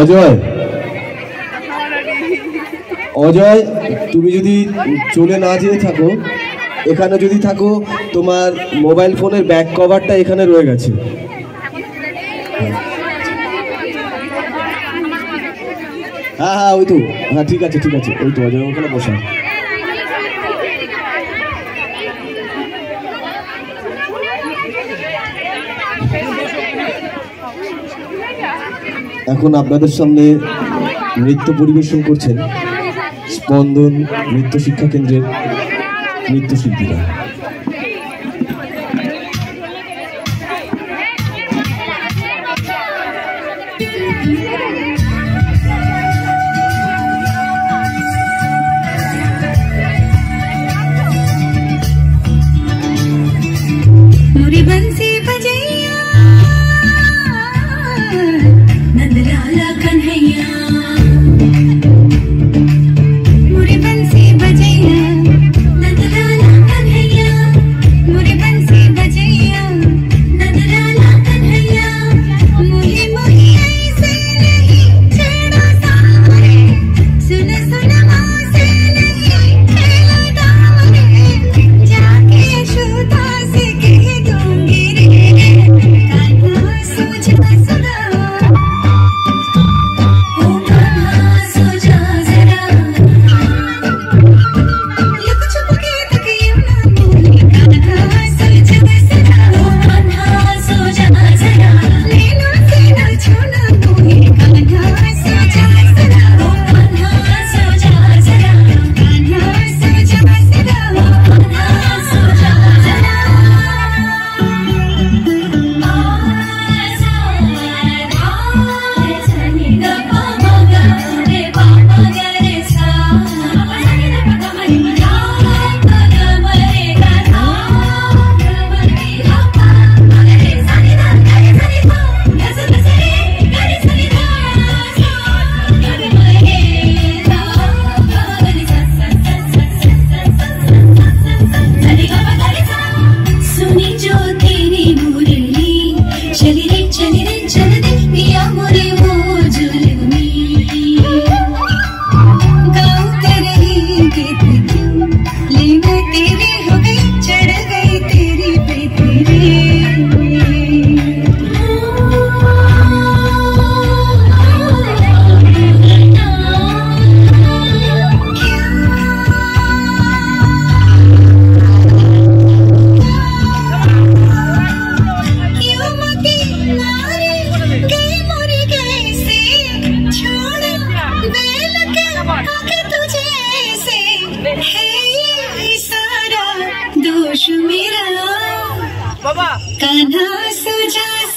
অজয় অজয় তুমি যদি চলে না যেতে থাকো, এখানে যদি থাকো, তোমার মোবাইল ফোনের ব্যাক কভারটা এখানে রয়ে গেছে। হ্যাঁ হ্যাঁ ওই তো, হ্যাঁ ঠিক আছে ঠিক আছে, ওই তো অজয় ওখানে বসা। এখন আপনাদের সামনে নৃত্য পরিবেশন করছেন স্পন্দন নৃত্য শিক্ষা কেন্দ্রের নৃত্যশিল্পীরা। कान्हा सुजा